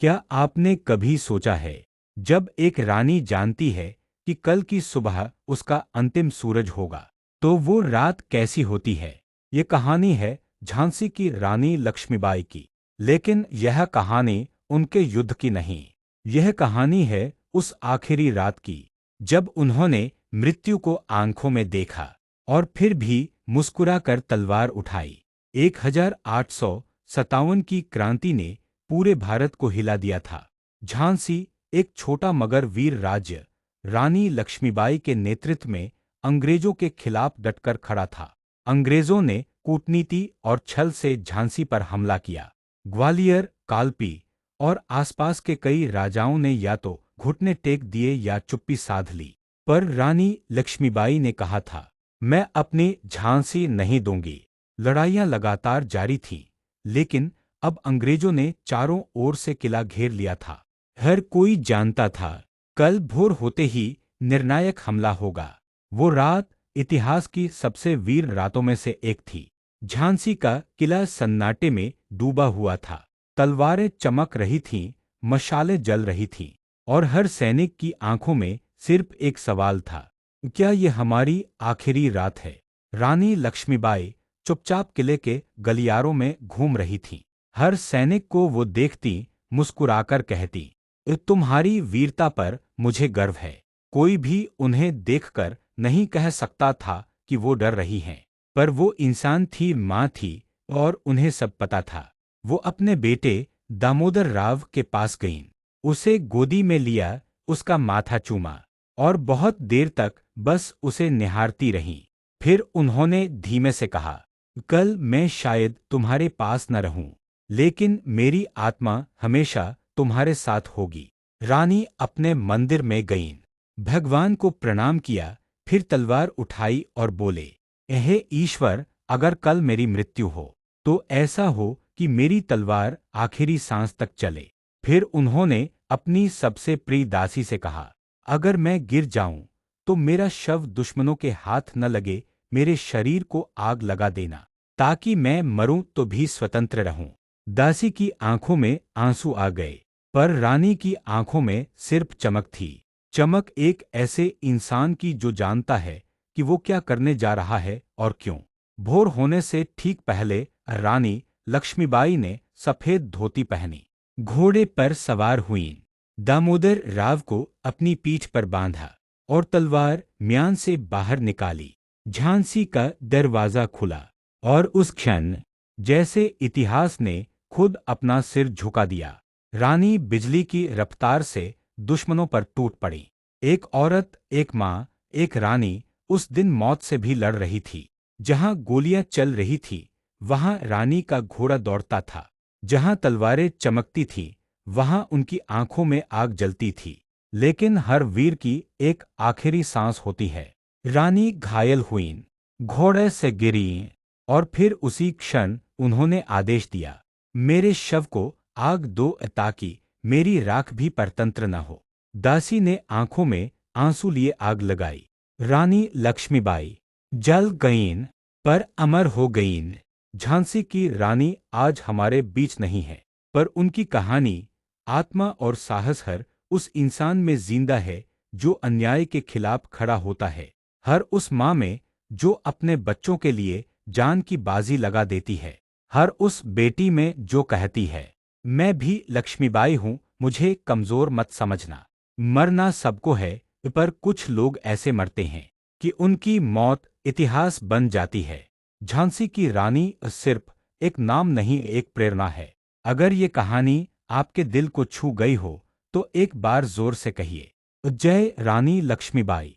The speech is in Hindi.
क्या आपने कभी सोचा है, जब एक रानी जानती है कि कल की सुबह उसका अंतिम सूरज होगा, तो वो रात कैसी होती है? ये कहानी है झांसी की रानी लक्ष्मीबाई की। लेकिन यह कहानी उनके युद्ध की नहीं। यह कहानी है उस आखिरी रात की, जब उन्होंने मृत्यु को आंखों में देखा और फिर भी मुस्कुराकर तलवार उठाई। 1857 की क्रांति ने पूरे भारत को हिला दिया था। झांसी, एक छोटा मगर वीर राज्य, रानी लक्ष्मीबाई के नेतृत्व में अंग्रेजों के खिलाफ डटकर खड़ा था। अंग्रेजों ने कूटनीति और छल से झांसी पर हमला किया। ग्वालियर, कालपी और आसपास के कई राजाओं ने या तो घुटने टेक दिए या चुप्पी साध ली। पर रानी लक्ष्मीबाई ने कहा था, मैं अपनी झांसी नहीं दूंगी। लड़ाइयां लगातार जारी थीं, लेकिन अब अंग्रेजों ने चारों ओर से किला घेर लिया था। हर कोई जानता था, कल भोर होते ही निर्णायक हमला होगा। वो रात इतिहास की सबसे वीर रातों में से एक थी। झांसी का किला सन्नाटे में डूबा हुआ था। तलवारें चमक रही थीं, मशालें जल रही थीं, और हर सैनिक की आंखों में सिर्फ एक सवाल था, क्या ये हमारी आखिरी रात है? रानी लक्ष्मीबाई चुपचाप किले के गलियारों में घूम रही थीं। हर सैनिक को वो देखती, मुस्कुराकर कहती, तुम्हारी वीरता पर मुझे गर्व है। कोई भी उन्हें देखकर नहीं कह सकता था कि वो डर रही हैं, पर वो इंसान थी, माँ थी, और उन्हें सब पता था। वो अपने बेटे दामोदर राव के पास गईं, उसे गोदी में लिया, उसका माथा चूमा, और बहुत देर तक बस उसे निहारती रहीं। फिर उन्होंने धीमे से कहा, कल मैं शायद तुम्हारे पास न रहूं, लेकिन मेरी आत्मा हमेशा तुम्हारे साथ होगी। रानी अपने मंदिर में गईं, भगवान को प्रणाम किया, फिर तलवार उठाई और बोले, हे ईश्वर, अगर कल मेरी मृत्यु हो, तो ऐसा हो कि मेरी तलवार आखिरी सांस तक चले। फिर उन्होंने अपनी सबसे प्रिय दासी से कहा, अगर मैं गिर जाऊं, तो मेरा शव दुश्मनों के हाथ न लगे, मेरे शरीर को आग लगा देना, ताकि मैं मरूं तो भी स्वतंत्र रहूं। दासी की आंखों में आंसू आ गए, पर रानी की आंखों में सिर्फ चमक थी। चमक एक ऐसे इंसान की जो जानता है कि वो क्या करने जा रहा है और क्यों। भोर होने से ठीक पहले रानी लक्ष्मीबाई ने सफेद धोती पहनी, घोड़े पर सवार हुईं, दामोदर राव को अपनी पीठ पर बांधा और तलवार म्यान से बाहर निकाली। झांसी का दरवाजा खुला, और उस क्षण जैसे इतिहास ने खुद अपना सिर झुका दिया। रानी बिजली की रफ्तार से दुश्मनों पर टूट पड़ी। एक औरत, एक माँ, एक रानी उस दिन मौत से भी लड़ रही थी। जहां गोलियां चल रही थी, वहां रानी का घोड़ा दौड़ता था। जहां तलवारें चमकती थीं, वहां उनकी आंखों में आग जलती थी। लेकिन हर वीर की एक आखिरी सांस होती है। रानी घायल हुईं, घोड़े से गिरीं, और फिर उसी क्षण उन्होंने आदेश दिया, मेरे शव को आग दो ताकि मेरी राख भी परतंत्र न हो। दासी ने आंखों में आंसू लिए आग लगाई। रानी लक्ष्मीबाई जल गईं, पर अमर हो गईं। झांसी की रानी आज हमारे बीच नहीं है, पर उनकी कहानी, आत्मा और साहस हर उस इंसान में जिंदा है जो अन्याय के खिलाफ खड़ा होता है। हर उस माँ में जो अपने बच्चों के लिए जान की बाजी लगा देती है। हर उस बेटी में जो कहती है, मैं भी लक्ष्मीबाई हूँ, मुझे कमजोर मत समझना। मरना सबको है, पर कुछ लोग ऐसे मरते हैं कि उनकी मौत इतिहास बन जाती है। झांसी की रानी सिर्फ एक नाम नहीं, एक प्रेरणा है। अगर ये कहानी आपके दिल को छू गई हो, तो एक बार जोर से कहिए, जय रानी लक्ष्मीबाई।